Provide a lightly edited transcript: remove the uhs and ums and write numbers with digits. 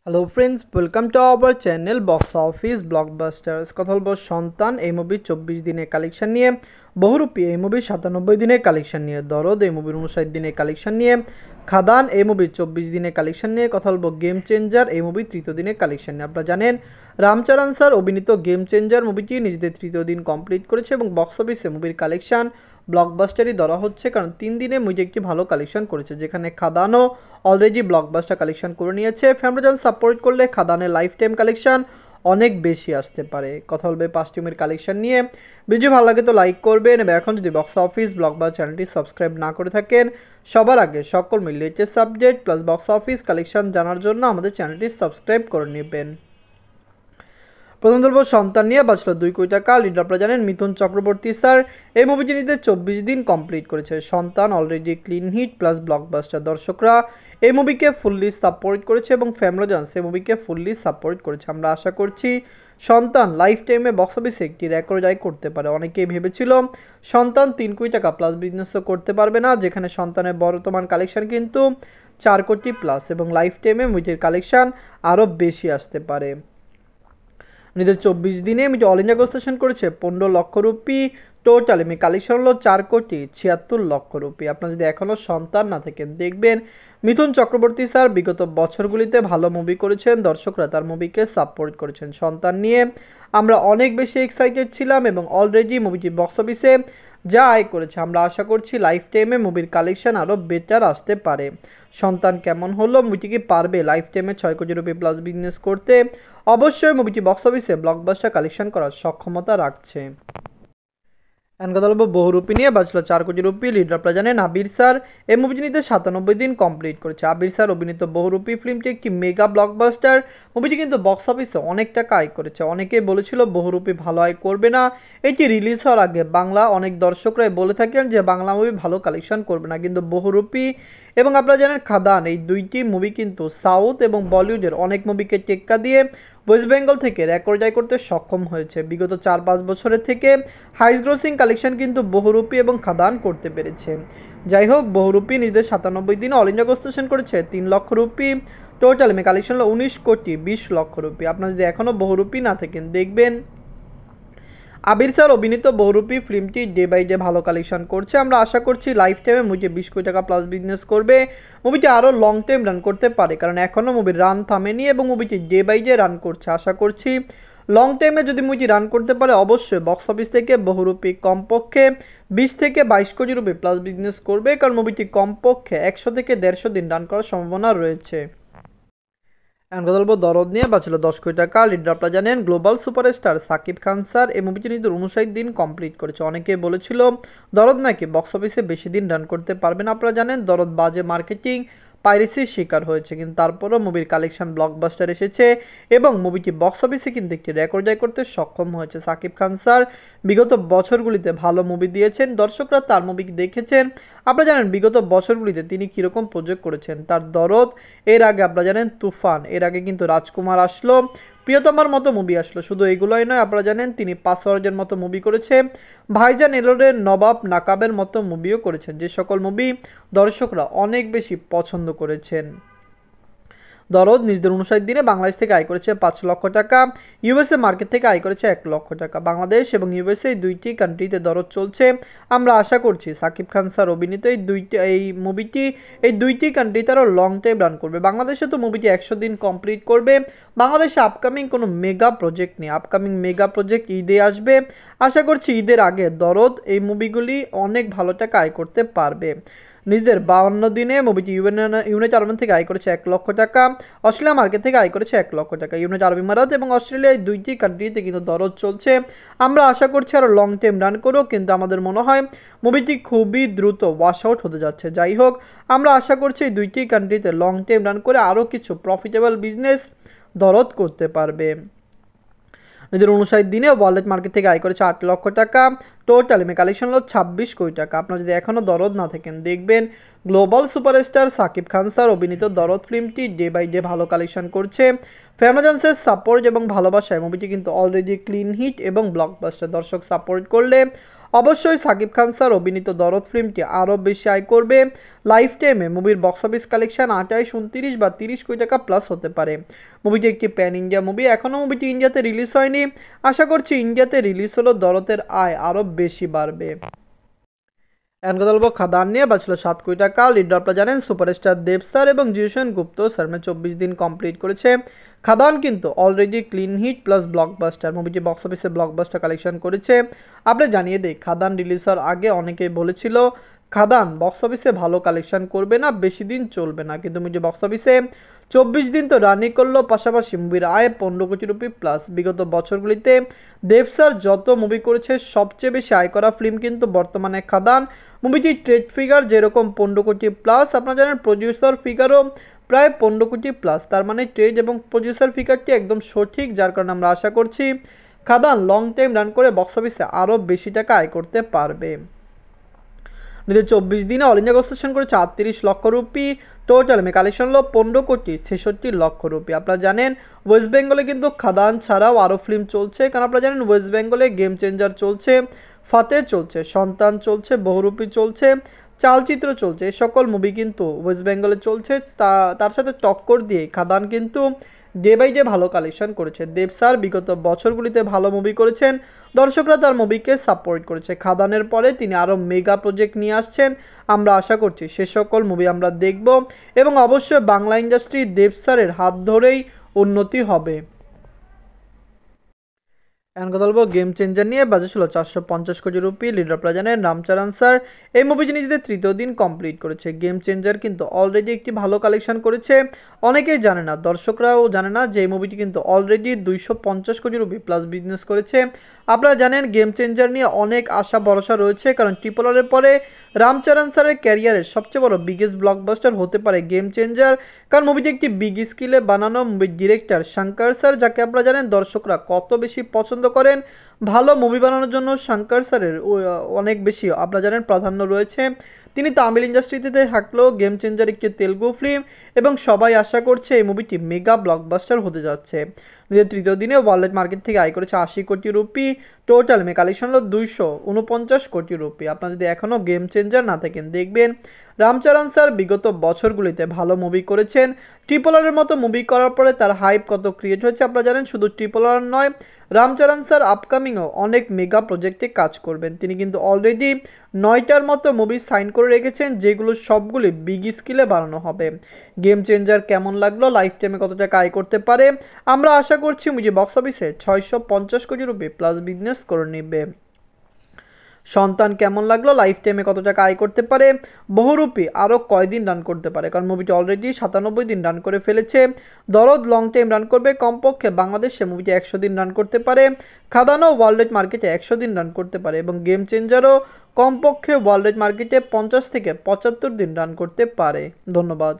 Hello friends, welcome to our channel box office blockbusters. কথা বলবো সন্তান এই মুভির 24 দিনের কালেকশন নিয়ে, বহুরূপী এই মুভির 97 দিনের কালেকশন নিয়ে, দরদ এই মুভির 59 দিনের কালেকশন নিয়ে, খাদান এই মুভির 24 দিনের কালেকশন নিয়ে, কথা বলবো গেম চেঞ্জার এই মুভির তৃতীয় দিনের কালেকশন নিয়ে। আপনারা জানেন রামচরণ স্যার অভিনীত গেম চেঞ্জার মুভিটি নিজেদের তৃতীয় দিন কমপ্লিট করেছে এবং বক্স অফিসে মুভির কালেকশন ব্লকবাস্টারই ধরা হচ্ছে, কারণ 3 দিনে মুভি একটি ভালো কালেকশন করেছে, যেখানে খাদানও অলরেডি ব্লকবাস্টার কালেকশন করে নিয়েছে। ফ্যামিলিজন সাপোর্ট করলে খাদানের লাইফ টাইম কালেকশন অনেক বেশি আসতে পারে। কথা বলবে 5 টিমের কালেকশন নিয়ে। ভিডিও ভালো লাগে তো লাইক করবেন এবং এখন যদি বক্স অফিস ব্লকবাস্টার চ্যানেলটি সাবস্ক্রাইব না করে থাকেন, সবার আগে সকল latest subject plus box office collection জানার জন্য আমাদের চ্যানেলটি সাবস্ক্রাইব করে নেবেন। প্রথম ধরব সন্তান নিয়ে বাঁচল 2 কোটি টাকা। লিড আপনারা জানেন মিথুন চক্রবর্তী স্যার এই মুভিটি নিতে 24 দিন কমপ্লিট করেছে। Santaan already clean hit plus blockbuster. দর্শকরা এই মুভিকে ফুললি সাপোর্ট করেছে এবং ফ্যামিলিজন্স এই মুভিকে ফুললি সাপোর্ট করেছে। আমরা আশা করছি সন্তান লাইফ টাইমে বক্স অফিসে একটি রেকর্ড আয় করতে পারে। অনেকেই ভেবেছিল সন্তান 3 কোটি টাকা প্লাস বিজনেসও করতে পারবে না, যেখানে সন্তানের বর্তমান কালেকশন কিন্তু 4 কোটি প্লাস এবং লাইফ টাইমে মুভিটির কালেকশন আরও বেশি আসতে পারে। নিজের 24 দিনে মিটি অল ইন্ডিয়া গ্রোসেশন করেছে 15 লক্ষ রুপি। টোটাল এমনি কালেকশন হলো 4 কোটি 76 লক্ষ রুপি। আপনারা যদি এখনও সন্তান না থাকেন, দেখবেন মিথুন চক্রবর্তী স্যার বিগত বছরগুলিতে ভালো মুভি করেছেন, দর্শকরা তার মুভিকে সাপোর্ট করেছেন। সন্তান নিয়ে আমরা অনেক বেশি এক্সাইটেড ছিলাম এবং অলরেডি মুভিটি বক্স অফিসে যা আয় করেছে, আমরা আশা করছি লাইফ টাইমে মুভির কালেকশন আরও বেটার আসতে পারে। সন্তান কেমন হলো, মুভিটি কি পারবে লাইফ টাইমে 6 কোটি রুপি প্লাস বিজনেস করতে? অবশ্যই মুভিটি বক্স অফিসে ব্লকবাস্টার কালেকশন করার সক্ষমতা রাখছে। কথা বলবো বহুরূপী নিয়ে বাঁচল 4 কোটি রুপি। লিডার আপনারা জানেন আবির স্যার এই মুভিটি নিতে 97 দিন কমপ্লিট করেছে। আবির স্যার অভিনীত বহুরূপী ফিল্মটি একটি মেগা ব্লকবাস্টার। মুভিটি কিন্তু বক্স অফিসে অনেক টাকা আয় করেছে। অনেকেই বলেছিল বহুরূপী ভালো আয় করবে না। এটি রিলিজ হওয়ার আগে বাংলা অনেক দর্শকরাই বলে থাকেন যে বাংলা মুভি ভালো কালেকশন করবে না, কিন্তু বহুরূপী এবং আপনারা জানেন খাদান এই দুইটি মুভি কিন্তু সাউথ এবং বলিউডের অনেক মুভিকে টেক্কা দিয়ে ওয়েস্ট বেঙ্গল থেকে রেকর্ড আয় করতে সক্ষম হয়েছে। বিগত 4-5 বছরের থেকে হাইস্ট গ্রোসিং কালেকশন কিন্তু বহুরূপী এবং খাদান করতে পেরেছে। যাই হোক, বহুরূপী নিজেদের 97 দিনে অল ইন্ডিয়া গ্রোসেশন করেছে 3 লক্ষ রুপি। টোটাল কালেকশন হলো 19 কোটি 20 লক্ষ রুপি। আপনারা যদি এখনও বহুরূপী না থাকেন, দেখবেন আবির স্যার অভিনীত বহুরূপী ফিল্মটি ডে বাই ডে ভালো কালেকশন করছে। আমরা আশা করছি লাইফ টাইমে মুভিটি 20 কোটি টাকা প্লাস বিজনেস করবে। মুভিটি আরও লং টাইম রান করতে পারে, কারণ এখনও মুভির রান থামেনি এবং মুভিটি ডে বাই ডে রান করছে। আশা করছি লং টাইমে যদি মুভিটি রান করতে পারে, অবশ্যই বক্স অফিস থেকে বহুরূপী কমপক্ষে 20 থেকে 22 কোটি রুপি প্লাস বিজনেস করবে, কারণ মুভিটি কমপক্ষে 100 থেকে 150 দিন রান করার সম্ভাবনা রয়েছে। কথা বলবো দরদ নিয়ে বাঁচল 10 কোটি টাকা। লিডার আপনারা জানেন global superstar Shakib Khan sir এই মুভিটি নিতে 59 দিন কমপ্লিট করেছে। অনেকে বলেছিল দরদ নাকি বক্স অফিসে বেশি দিন রান করতে পারবে না। আপনারা জানেন দরদ বাজে মার্কেটিং পাইরেসির শিকার হয়েছে, কিন্তু তারপরও মুভির কালেকশন ব্লকবাস্টার এসেছে এবং মুভিটি বক্স অফিসে কিন্তু একটি রেকর্ড আয় করতে সক্ষম হয়েছে। সাকিব খান স্যার বিগত বছরগুলিতে ভালো মুভি দিয়েছেন, দর্শকরা তার মুভি দেখেছেন। আপনারা জানেন বিগত বছরগুলিতে তিনি কীরকম প্রজেক্ট করেছেন। তার দরদ, এর আগে আপনারা জানেন তুফান, এর আগে কিন্তু রাজকুমার আসলো, প্রিয়তমার মতো মুভি আসলো। শুধু এগুলোই নয়, আপনারা জানেন তিনি পাসওয়ার্ডের মতো মুভি করেছে, ভাইজান এলোরের নবাব নাকাবের মতো মুভিও করেছেন, যে সকল মুভি দর্শকরা অনেক বেশি পছন্দ করেছেন। দরদ নিজেদের 59 দিনে বাংলাদেশ থেকে আয় করেছে 5 লক্ষ টাকা। ইউএসএ মার্কেট থেকে আয় করেছে 1 লক্ষ টাকা। বাংলাদেশ এবং ইউএসএ দুইটি কান্ট্রিতে দরদ চলছে। আমরা আশা করছি সাকিব খান স্যার অভিনীত এই মুভিটি এই দুইটি কান্ট্রিতে আরও লং টাইম রান করবে। বাংলাদেশে তো মুভিটি 100 দিন কমপ্লিট করবে। বাংলাদেশে আপকামিং কোনো মেগা প্রজেক্ট নেই, আপকামিং মেগা প্রজেক্ট ঈদে আসবে। আশা করছি ঈদের আগে দরদ এই মুভিগুলি অনেক ভালো টাকা আয় করতে পারবে। নিজের 52 দিনে মুভিটি ইউনাইটেড আরব থেকে আয় করেছে 1 লক্ষ টাকা। অস্ট্রেলিয়া মার্কেট থেকে আয় করেছে 1 লক্ষ টাকা। ইউনাইটেড আরব আমিরাত এবং অস্ট্রেলিয়া এই দুইটি কান্ট্রিতে কিন্তু দরদ চলছে। আমরা আশা করছি আরও লং টাইম রান করুক, কিন্তু আমাদের মনে হয় মুভিটি খুবই দ্রুত ওয়াশ আউট হতে যাচ্ছে। যাই হোক, আমরা আশা করছি এই দুইটি কান্ট্রিতে লং টাইম রান করে আরও কিছু প্রফিটেবল বিজনেস দরদ করতে পারবে। নিজের 59 দিনে ওয়ালেট মার্কেট থেকে আয় করেছে 8 লক্ষ টাকা। টোটাল কালেকশন হলো 26 কোটি টাকা। আপনারা যদি এখনও দরদ না থাকেন, দেখবেন global superstar Shakib Khan sir অভিনীত দরদ ফিল্মটি ডে বাই ডে ভালো কালেকশন করছে। ফ্যামিলিজন্সের সাপোর্ট এবং ভালোবাসায় মুভিটি কিন্তু অলরেডি ক্লিন হিট এবং ব্লকবাস্টার। দর্শক সাপোর্ট করলে অবশ্যই সাকিব খান স্যার অভিনীত দরদ ফিল্মটি আরও বেশি আয় করবে। লাইফ টাইমে মুভির বক্স অফিস কালেকশন 28, 29 বা 30 কোটি টাকা প্লাস হতে পারে। মুভিটি একটি প্যান ইন্ডিয়া মুভি, এখনও মুভিটি ইন্ডিয়াতে রিলিজ হয়নি। আশা করছি ইন্ডিয়াতে রিলিজ হলো দরদের আয় আরও বেশি বাড়বে। এখন কথা বলবো খাদান নিয়ে, বাঁচলো 7 কোটি টাকা। লিডার আপনারা জানেন সুপারস্টার দেব স্যার এবং জিউশন গুপ্ত স্যার 24 দিন কমপ্লিট করেছে। খাদান কিন্তু already clean hit plus blockbuster, মুভিটি বক্স অফিসে ব্লকবাস্টার কালেকশন করেছে। আপনি জানিয়ে দিই, খাদান রিলিজ হওয়ার আগে অনেকেই বলেছিল খাদান বক্স অফিসে ভালো কালেকশন করবে না, বেশি দিন চলবে না, কিন্তু মুভি বক্স অফিসে 24 দিন তো রানিং করলো। পাশাপাশি মুভির আয় 15 কোটি রুপি প্লাস। বিগত বছরগুলিতে দেব স্যার যত মুভি করেছে সবচেয়ে বেশি আয় করা ফিল্ম কিন্তু বর্তমানে খাদান। মুভিটির ট্রেড ফিগার যেরকম 15 কোটি প্লাস, আপনারা জানেন প্রডিউসার ফিগারও প্রায় 15 কোটি প্লাস। তার মানে ট্রেড এবং প্রডিউসার ফিগারটি একদম সঠিক, যার কারণে আমরা আশা করছি খাদান লং টাইম রান করে বক্স অফিসে আরও বেশি টাকা আয় করতে পারবে। 24 দিনে অল ইন্ডিয়া কনস্ট্রাকশন করেছে 38 লক্ষ রুপি। টোটাল কালেকশন হলো 15,66,00,000 রুপি। আপনারা জানেন ওয়েস্ট বেঙ্গলে কিন্তু খাদান ছাড়াও আরও ফিল্ম চলছে, কারণ আপনারা জানেন ওয়েস্ট বেঙ্গলে গেম চেঞ্জার চলছে, ফাতে চলছে, সন্তান চলছে, বহুরূপী চলছে, চালচিত্র চলছে। এই সকল মুভি কিন্তু ওয়েস্ট বেঙ্গলে চলছে। তার সাথে টক্কর দিয়ে খাদান কিন্তু ডে বাই ডে ভালো কালেকশন করেছে। দেব স্যার বিগত বছরগুলিতে ভালো মুভি করেছেন, দর্শকরা তার মুভিকে সাপোর্ট করেছে। খাদানের পরে তিনি আরও মেগা প্রজেক্ট নিয়ে আসছেন। আমরা আশা করছি সে সকল মুভি আমরা দেখব এবং অবশ্যই বাংলা ইন্ডাস্ট্রি দেব স্যারের হাত ধরেই উন্নতি হবে। এখন কথা বলবো গেম চেঞ্জার নিয়ে, বাজেট ছিল 450 কোটি রুপি। লিডার আপনারা জানেন রামচরণ স্যার। এই মুভিটি নিজেদের 3য় দিন কমপ্লিট করেছে। গেম চেঞ্জার কিন্তু অলরেডি একটি ভালো কালেকশন করেছে, অনেকেই জানে না, দর্শকরাও জানে না যে এই মুভিটি কিন্তু অলরেডি 250 কোটি রুপি প্লাস বিজনেস করেছে। আপনারা জানেন গেম চেঞ্জার নিয়ে অনেক আশা ভরসা রয়েছে, কারণ ট্রিপল-আরের পরে রামচরণ স্যারের ক্যারিয়ারের সবচেয়ে বড় বিগেস্ট ব্লকবাস্টার হতে পারে গেম চেঞ্জার, কারণ মুভিটি একটি বিগ স্কিলে বানানো। মুভির ডিরেক্টর শঙ্কর স্যার, যাকে আপনারা জানেন দর্শকরা কত বেশি পছন্দ করেন। ভালো মুভি বানানোর জন্য শঙ্কর স্যারের অনেক বেশি আপনারা জানেন প্রাধান্য রয়েছে। তিনি তামিল ইন্ডাস্ট্রিতে থাকলেও গেম চেঞ্জার একটি তেলুগু ফিল্ম এবং সবাই আশা করছে এই মুভিটি মেগা ব্লকবাস্টার হতে যাচ্ছে। নিজের 3য় দিনে ওয়ার্ল্ড মার্কেট থেকে আয় করেছে 80 কোটি রুপি। টোটাল কালেকশন হলো 249 কোটি রুপি। আপনারা যদি এখনও গেম চেঞ্জার না থাকেন দেখবেন রামচরণ স্যার বিগত বছরগুলিতে ভালো মুভি করেছেন। ট্রিপল-আরের মতো মুভি করার পরে তার হাইপ কত ক্রিয়েট হয়েছে আপনারা জানেন। শুধু ট্রিপল-আর নয়, রামচরণ স্যার আপকামিংও অনেক মেগা প্রজেক্টে কাজ করবেন। তিনি কিন্তু অলরেডি 9টার মতো মুভি সাইন করে রেখেছেন, যেগুলো সবগুলি বিগ স্কিলে বানানো হবে। গেম চেঞ্জার কেমন লাগলো, লাইফ টাইমে কত টাকা আয় করতে পারে, আমরা আশা করছি মুভি বক্স অফিসে 650 কোটি রুপি প্লাস বিজনেস করে নেবে। সন্তান কেমন লাগলো, লাইফ টাইমে কত টাকা আয় করতে পারে, বহুরূপী আরও কয়দিন রান করতে পারে, কারণ মুভিটি অলরেডি 97 দিন রান করে ফেলেছে। দরদ লং টাইম রান করবে, কমপক্ষে বাংলাদেশে মুভিটি 100 দিন রান করতে পারে। খাদানও ওয়ার্ল্ড মার্কেটে 100 দিন রান করতে পারে এবং গেম চেঞ্জারও কমপক্ষে ওয়ার্ল্ড মার্কেটে 50 থেকে 75 দিন রান করতে পারে। ধন্যবাদ।